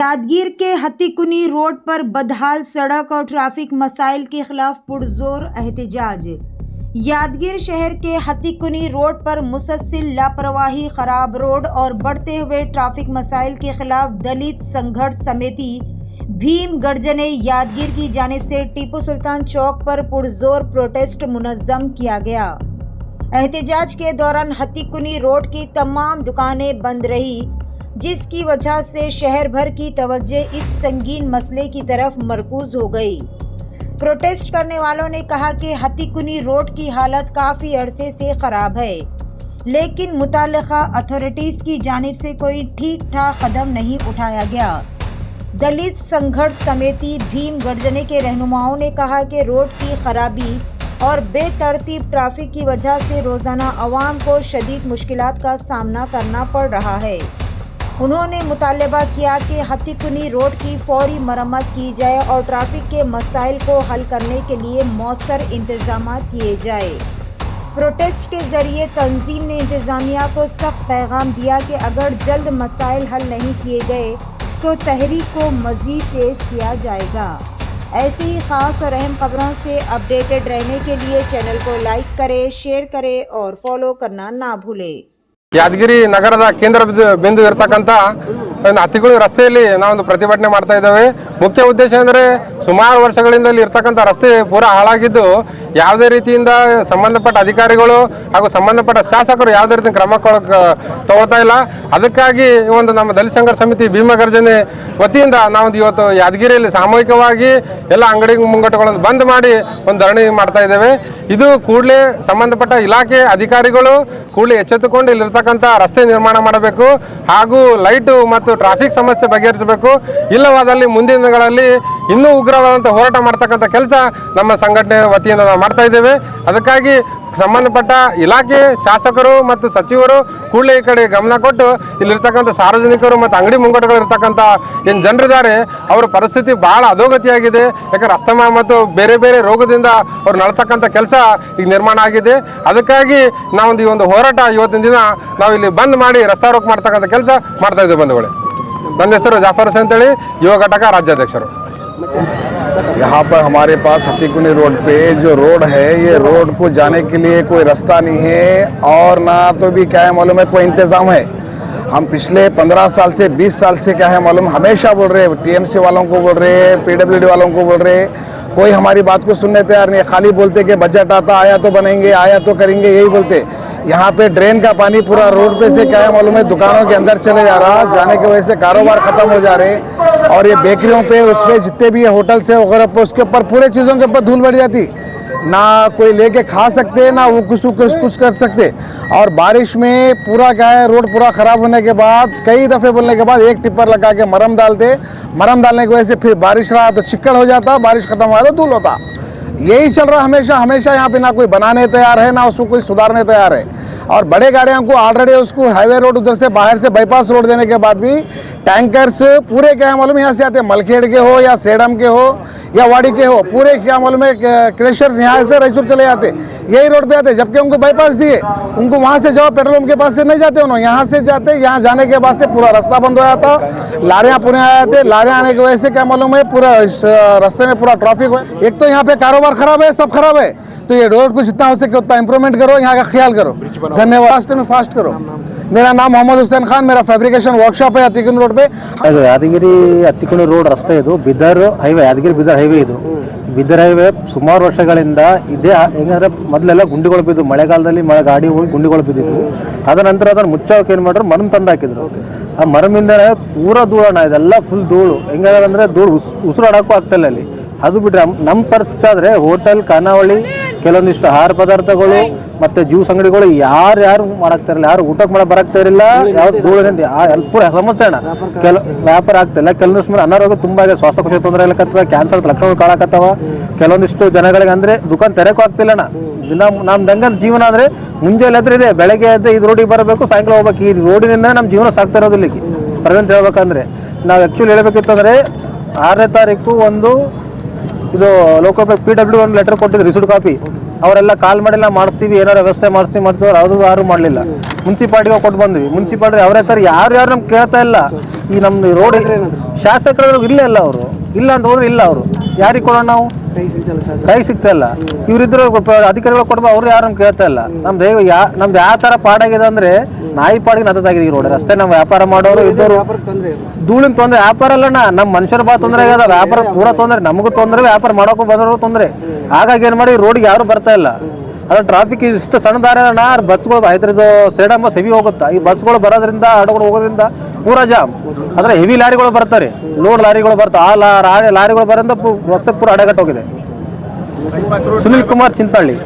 यादगीर के हत्तीकुनी रोड पर बदहाल सड़क और ट्रैफिक मसाइल के खिलाफ पुरजोर एहतजाज। यादगीर शहर के हत्तीकुनी रोड पर मुसलसल लापरवाही, खराब रोड और बढ़ते हुए ट्रैफिक मसाइल के खिलाफ दलित संघर्ष समिति भीम गर्जने यादगीर की जानिब से टीपू सुल्तान चौक पर पुरजोर प्रोटेस्ट मुनज़्ज़म किया गया। एहतजाज के दौरान हत्तीकुनी रोड की तमाम दुकानें बंद रही, जिसकी वजह से शहर भर की तवज्जो इस संगीन मसले की तरफ मरकूज हो गई। प्रोटेस्ट करने वालों ने कहा कि हत्तीकुनी रोड की हालत काफ़ी अरसे से ख़राब है, लेकिन मुताल्लिक़ा अथॉरिटीज़ की जानिब से कोई ठीक ठाक कदम नहीं उठाया गया। दलित संघर्ष समिति भीम गर्जने के रहनुमाओं ने कहा कि रोड की खराबी और बेतरतीब ट्रैफिक की वजह से रोज़ाना आवाम को शदीद मुश्किलात का सामना करना पड़ रहा है। उन्होंने मुतालबा किया कि हत्तीकुनी रोड की फौरी मरम्मत की जाए और ट्रैफिक के मसाइल को हल करने के लिए मौसर इंतजाम किए जाए। प्रोटेस्ट के ज़रिए तंजीम ने इंतज़ामिया को सख्त पैगाम दिया कि अगर जल्द मसाइल हल नहीं किए गए तो तहरीक को मज़ीद तेज़ किया जाएगा। ऐसी ही ख़ास और अहम खबरों से अपडेटेड रहने के लिए चैनल को लाइक करें, शेयर करें और फॉलो करना ना भूलें। ಯಾದಗಿರಿ ನಗರದ ಕೇಂದ್ರ ಬಿಂದು ಇರತಕ್ಕಂತ ಹತ್ತಿಕುಳಿ ರಸ್ತೆಯಲ್ಲಿ ನಾವೊಂದು ಪ್ರತಿಭಟನೆ ಮಾಡ್ತಾ ಇದ್ದೇವೆ। ಮುಖ್ಯ ಉದ್ದೇಶ ಅಂದರೆ ಸುಮಾರು ವರ್ಷಗಳಿಂದ ಇಲ್ಲಿ ಇರತಕ್ಕಂತ ರಸ್ತೆ ಪೂರಾ ಹಾಳಾಗಿದ್ದು ಯಾವುದೇ ರೀತಿಯಿಂದ ಸಂಬಂಧಪಟ್ಟ ಅಧಿಕಾರಿಗಳು ಹಾಗೂ ಸಂಬಂಧಪಟ್ಟ ಶಾಸಕರು ಯಾವುದೇ ರೀತಿ ಕ್ರಮ ತಗೊಳ್ತಾ ಇಲ್ಲ। ಅದಕ್ಕಾಗಿ ಒಂದು ನಮ್ಮ ದಲಿತ ಸಂಘರ್ಷ ಸಮಿತಿ ಭೀಮ ಗರ್ಜನೆ ವತಿಯಿಂದ ನಾವು ಇವತ್ತು ಯಾದಗಿರಿಯಲ್ಲಿ ಸಾಮೂಹಿಕವಾಗಿ ಎಲ್ಲ ಅಂಗಡಿ ಮುಂಗಟ್ಟುಗಳನ್ನು ಬಂದ್ ಮಾಡಿ ಒಂದು ಧರಣಿ ಮಾಡ್ತಾ ಇದ್ದೇವೆ। ಇದು ಕೂಡಲೇ ಸಂಬಂಧಪಟ್ಟ ಇಲಾಖೆ ಅಧಿಕಾರಿಗಳು ಕೂಡಲೇ ಎಚ್ಚೆತ್ತುಕೊಂಡು ಇಲ್ಲಿ ರಸ್ತೆ ನಿರ್ಮಾಣ ಮಾಡಬೇಕು ಹಾಗೂ ಲೈಟು ಮತ್ತು ಟ್ರಾಫಿಕ್ ಸಮಸ್ಯೆ ಬಗೆಹರಿಸಬೇಕು। ಇಲ್ಲವಾದಲ್ಲಿ ಮುಂದಿನ ದಿನಗಳಲ್ಲಿ ಇನ್ನೂ ಉಗ್ರವಾದಂತಹ ಹೋರಾಟ ಮಾಡತಕ್ಕಂಥ ಕೆಲಸ ನಮ್ಮ ಸಂಘಟನೆ ವತಿಯಿಂದ ನಾವು ಮಾಡ್ತಾ ಇದ್ದೇವೆ। ಅದಕ್ಕಾಗಿ ಸಂಬಂಧಪಟ್ಟ ಇಲಾಖೆ ಶಾಸಕರು ಮತ್ತು ಸಚಿವರು ಕೂಡಲೇ ಈ ಕಡೆ ಗಮನ ಕೊಟ್ಟು ಇಲ್ಲಿರ್ತಕ್ಕಂಥ ಸಾರ್ವಜನಿಕರು ಮತ್ತು ಅಂಗಡಿ ಮುಂಗಟ್ಟುಗಳು ಇರ್ತಕ್ಕಂಥ ಏನು ಜನರಿದ್ದಾರೆ ಅವರ ಪರಿಸ್ಥಿತಿ ಬಹಳ ಅಧೋಗತಿಯಾಗಿದೆ। ಯಾಕಂದ್ರೆ ಅಸ್ತಮಾ ಮತ್ತು ಬೇರೆ ಬೇರೆ ರೋಗದಿಂದ ಅವ್ರು ನಡ್ತಕ್ಕಂಥ ಕೆಲಸ ಈಗ ನಿರ್ಮಾಣ ಆಗಿದೆ। ಅದಕ್ಕಾಗಿ ನಾವೊಂದು ಈ ಒಂದು ಹೋರಾಟ ಇವತ್ತಿನ ದಿನ ನಾವು ಇಲ್ಲಿ ಬಂದ್ ಮಾಡಿ ರಸ್ತಾ ರೋಕ್ ಮಾಡ್ತಕ್ಕಂಥ ಕೆಲಸ ಮಾಡ್ತಾ ಇದ್ದೇವೆ ಬಂಧುಗಳೇ। ನನ್ನ ಹೆಸರು ಜಾಫರ್ ಹುಸೇನ್ ಅಂತೇಳಿ, ಯುವ ಘಟಕ ರಾಜ್ಯಾಧ್ಯಕ್ಷರು। यहाँ पर हमारे पास हत्तीकुनी रोड पे जो रोड है, ये रोड को जाने के लिए कोई रास्ता नहीं है और ना तो भी क्या है मालूम है कोई इंतज़ाम है। हम पिछले 15 साल से 20 साल से क्या है मालूम हमेशा बोल रहे, टीएमसी वालों को बोल रहे, पीडब्ल्यूडी वालों को बोल रहे, कोई हमारी बात को सुनने तैयार नहीं। खाली बोलते कि बजट आता, आया तो बनेंगे, आया तो करेंगे, यही बोलते। यहाँ पे ड्रेन का पानी पूरा रोड पे से क्या है मालूम है दुकानों के अंदर चले जा रहा, जाने की वजह से कारोबार खत्म हो जा रहे। और ये बेकरियों पे उसपे जितने भी होटल से वगैरह पे उसके ऊपर पूरे चीज़ों के ऊपर धूल बढ़ जाती, ना कोई लेके खा सकते ना वो कुछ कर सकते। और बारिश में पूरा क्या है रोड पूरा ख़राब होने के बाद कई दफ़े बोलने के बाद एक टिप्पर लगा के मरम डालते, मरम डालने की वजह से फिर बारिश रहा तो चिक्कड़ हो जाता, बारिश ख़त्म हुआ तो धूल होता। यही चल रहा हमेशा हमेशा। यहाँ पे ना कोई बनाने तैयार है ना उसको कोई सुधारने तैयार है। और बड़े गाड़ियों को ऑलरेडी उसको हाईवे रोड उधर से बाहर से बाईपास रोड देने के बाद भी टैंकर्स पूरे क्या मालूम यहाँ से आते, मलखेड़ के हो या सेडम के हो या वाड़ी के हो, पूरे क्या मालूम है क्रेशर्स यहाँ से रायचूर चले जाते, यही रोड पे आते। जबकि उनको बाईपास दिए, उनको वहाँ से जाओ पेट्रोल पंप के पास से नहीं जाते, उन्होंने यहाँ से जाते। यहाँ जाने के बाद से पूरा रास्ता बंद हो जाता, लारियाँ पूरे आ जाते। लारियाँ आने की वजह से क्या मालूम है पूरा रास्ते में पूरा ट्रैफिक है। एक तो यहाँ पे कारोबार खराब है, सब खराब है। तो ये रोड को जितना हो सके उतना इंप्रूवमेंट करो, यहाँ का ख्याल करो। धन्यवाद। में फास्ट करो। मेरा नाम मोहम्मद हुसैन खान, मेरा फैब्रिकेशन वर्कशॉप है हत्तीकुनी रोड पे। ಯಾದಗಿರಿ ಹತ್ತಿಕುನಿ ರೋಡ್ ರಸ್ತೆ ಇದು ಬಿದರ್ ಹೈವೇ, ಯಾದಗಿರಿ ಬಿದರ್ ಹೈವೇ ಇದು। ಬಿದರ್ ಹೈವೇ ಸುಮಾರು ವರ್ಷಗಳಿಂದ ಇದೆ। ಹೆಂಗಂದ್ರೆ ಮೊದಲೆಲ್ಲ ಗುಂಡಿಗಳು ಬಿದ್ದು, ಮಳೆಗಾಲದಲ್ಲಿ ಗಾಡಿ ಹೋಗಿ ಗುಂಡಿಗಳು ಬಿದ್ದಿದ್ವು। ಅದ ನಂತರ ಅದನ್ನು ಮುಚ್ಚೋಕೆ ಏನು ಮಾಡ್ರು, ಮರಮ್ ತಂದು ಹಾಕಿದ್ರು। ಆ ಮರಮಿಂದ ಪೂರಾ ಧೂಳಣ್ಣ, ಇದೆಲ್ಲ ಫುಲ್ ಧೂಳು। ಹೆಂಗಂದ್ರೆ ಧೂಳು ಉಸಿರಾಡೋಕ್ಕೂ ಆಗ್ತಿಲ್ಲ ಅಲ್ಲಿ। ಅದು ಬಿಟ್ಟರೆ ನಮ್ಮ ಪರಿಸ್ಥಿತಿ ಆದರೆ ಹೋಟೆಲ್, ಖಾನಾವಳಿ, ಕೆಲವೊಂದಿಷ್ಟು ಆಹಾರ ಪದಾರ್ಥಗಳು ಮತ್ತು ಜ್ಯೂಸ್ ಅಂಗಡಿಗಳು ಯಾರು ಮಾಡಾಕ್ತಾ ಇರಲಿಲ್ಲ, ಯಾರು ಊಟಕ್ಕೆ ಮಾಡಕ್ಕೆ ಬರಾಕ್ತಾ ಇರಲಿಲ್ಲ। ಯಾವ್ದು ಧೂಳಿನಿಂದ ಪೂರ ಸಮಸ್ಯೆ ಅಣ್ಣ, ವ್ಯಾಪಾರ ಆಗ್ತಿಲ್ಲ। ಕೆಲವೊಂದಿಷ್ಟು ಮೇಲೆ ಅನಾರೋಗ್ಯ ತುಂಬ ಇದೆ, ಶ್ವಾಸಕೋಶ ತೊಂದರೆ ಆಗ್ಲಕತ್ತದ, ಕ್ಯಾನ್ಸರ್ ಲಕ್ಷಣಗಳು ಕಾಳಕತ್ತವ। ಕೆಲವೊಂದಿಷ್ಟು ಜನಗಳಿಗೆ ಅಂದರೆ ದುಕಾನ್ ತೆರೆಕೂ ಆಗ್ತಿಲ್ಲ ಅಣ್ಣ। ದಿನ ನಮ್ಮ ದಂಗದ ಜೀವನ ಅಂದರೆ ಮುಂಜಾನೆ ಎದ್ರೆ ಇದೆ, ಬೆಳಗ್ಗೆ ಎದ್ದು ಇದು ರೋಡಿಗೆ ಬರಬೇಕು, ಸಾಯಂಕಾಲ ಹೋಗ್ಬೇಕು। ಈ ರೋಡಿನಿಂದ ನಮ್ಮ ಜೀವನ ಸಾಕ್ತಾ ಇರೋದಿಲ್ಲ ಈಗ ಪ್ರೆಸೆಂಟ್ ಹೇಳ್ಬೇಕಂದ್ರೆ। ನಾವು ಆ್ಯಕ್ಚುಲಿ ಹೇಳಬೇಕಿತ್ತಂದರೆ 6ನೇ ತಾರೀಕು ಒಂದು ಇದು ಲೋಕಲ್ PW ಒಂದು ಲೆಟರ್ ಕೊಟ್ಟಿದ್ದು, ರಿಸಿಡ್ ಕಾಪಿ ಅವರೆಲ್ಲ ಕಾಲ್ ಮಾಡಿಲ್ಲ ಮಾಡಿಸ್ತೀವಿ ಏನಾರು ವ್ಯವಸ್ಥೆ ಮಾಡ್ತೀವಿ ಅದು ಯಾರು ಮಾಡಲಿಲ್ಲ. ಮುನ್ಸಿಪಾಲ್ಟಿಗೆ ಕೊಟ್ಟು ಬಂದ್ವಿ, ಮುನ್ಸಿಪಾಲ್ಟಿ ಅವರೇ ತರ ಯಾರು ನಮ್ಗೆ ಕೇಳ್ತಾ ಇಲ್ಲ. ಈ ನಮ್ದು ರೋಡ್ ಶಾಸಕರು ಇಲ್ಲ ಅವರು ಇಲ್ಲ ಅಂತ ಹೋದ್ರೆ ಇಲ್ಲ ಅವರು ಯಾರಿಗೆ ಕೊಡೋಣ ನಾವು, ಕೈ ಸಿಗ್ತಾ ಇಲ್ಲ. ಇವರಿದ್ರು ಅಧಿಕಾರಿಗಳು ಕೊಡ್ಬೋ ಅವ್ರು ಯಾರು ನಮ್ಗೆ ಕೇಳ್ತಾ ಇಲ್ಲ. ನಮ್ದು ಯಾವ ತರ ಪಾಡಾಗಿದೆ ಅಂದ್ರೆ ನಾಯಿ ಪಾಡಿಗೆ ನದ್ದಾಗಿದೆ ಈ ರೋಡ್ ರಸ್ತೆ. ನಾವು ವ್ಯಾಪಾರ ಮಾಡೋರು ಇದ್ದವರು ಧೂಳಿನ ತೊಂದರೆ, ವ್ಯಾಪಾರ ಅಲ್ಲಣ್ಣ ನಮ್ಮ ಮನುಷ್ಯರ ಬಾ ತೊಂದರೆ ಆಗ್ಯದ, ವ್ಯಾಪಾರ ಪೂರಾ ತೊಂದರೆ, ನಮಗೂ ತೊಂದರೆ, ವ್ಯಾಪಾರ ಮಾಡೋಕ್ಕೂ ಬಂದರೂ ತೊಂದರೆ. ಹಾಗಾಗಿ ಏನು ಮಾಡಿ ರೋಡ್ಗೆ ಯಾರು ಬರ್ತಾ ಇಲ್ಲ. ಅದು ಟ್ರಾಫಿಕ್ ಇಷ್ಟು ಸಣ್ಣ ದಾರಿ ಅಣ್ಣ, ಬಸ್ಗಳು ಹೈದ್ರದ್ದು ಸೇಡಮ್ಮ ಹೆವಿ ಹೋಗುತ್ತಾ, ಈ ಬಸ್ಗಳು ಬರೋದ್ರಿಂದ ಆಟೋಗಳು ಹೋಗೋದ್ರಿಂದ ಪೂರಾ ಜಾಮ್. ಆದರೆ ಹೆವಿ ಲಾರಿಗಳು ಬರ್ತಾರೆ, ಲೋಡ್ ಲಾರಿಗಳು ಬರ್ತಾವೆ, ಆ ಲಾರಿಗಳು ಬರೋದ್ರಿಂದ ರಸ್ತೆ ಪೂರ ಅಡೆಗಟ್ಟು ಹೋಗಿದೆ. ಸುನಿಲ್ ಕುಮಾರ್ ಚಿಂತಾಳಿ.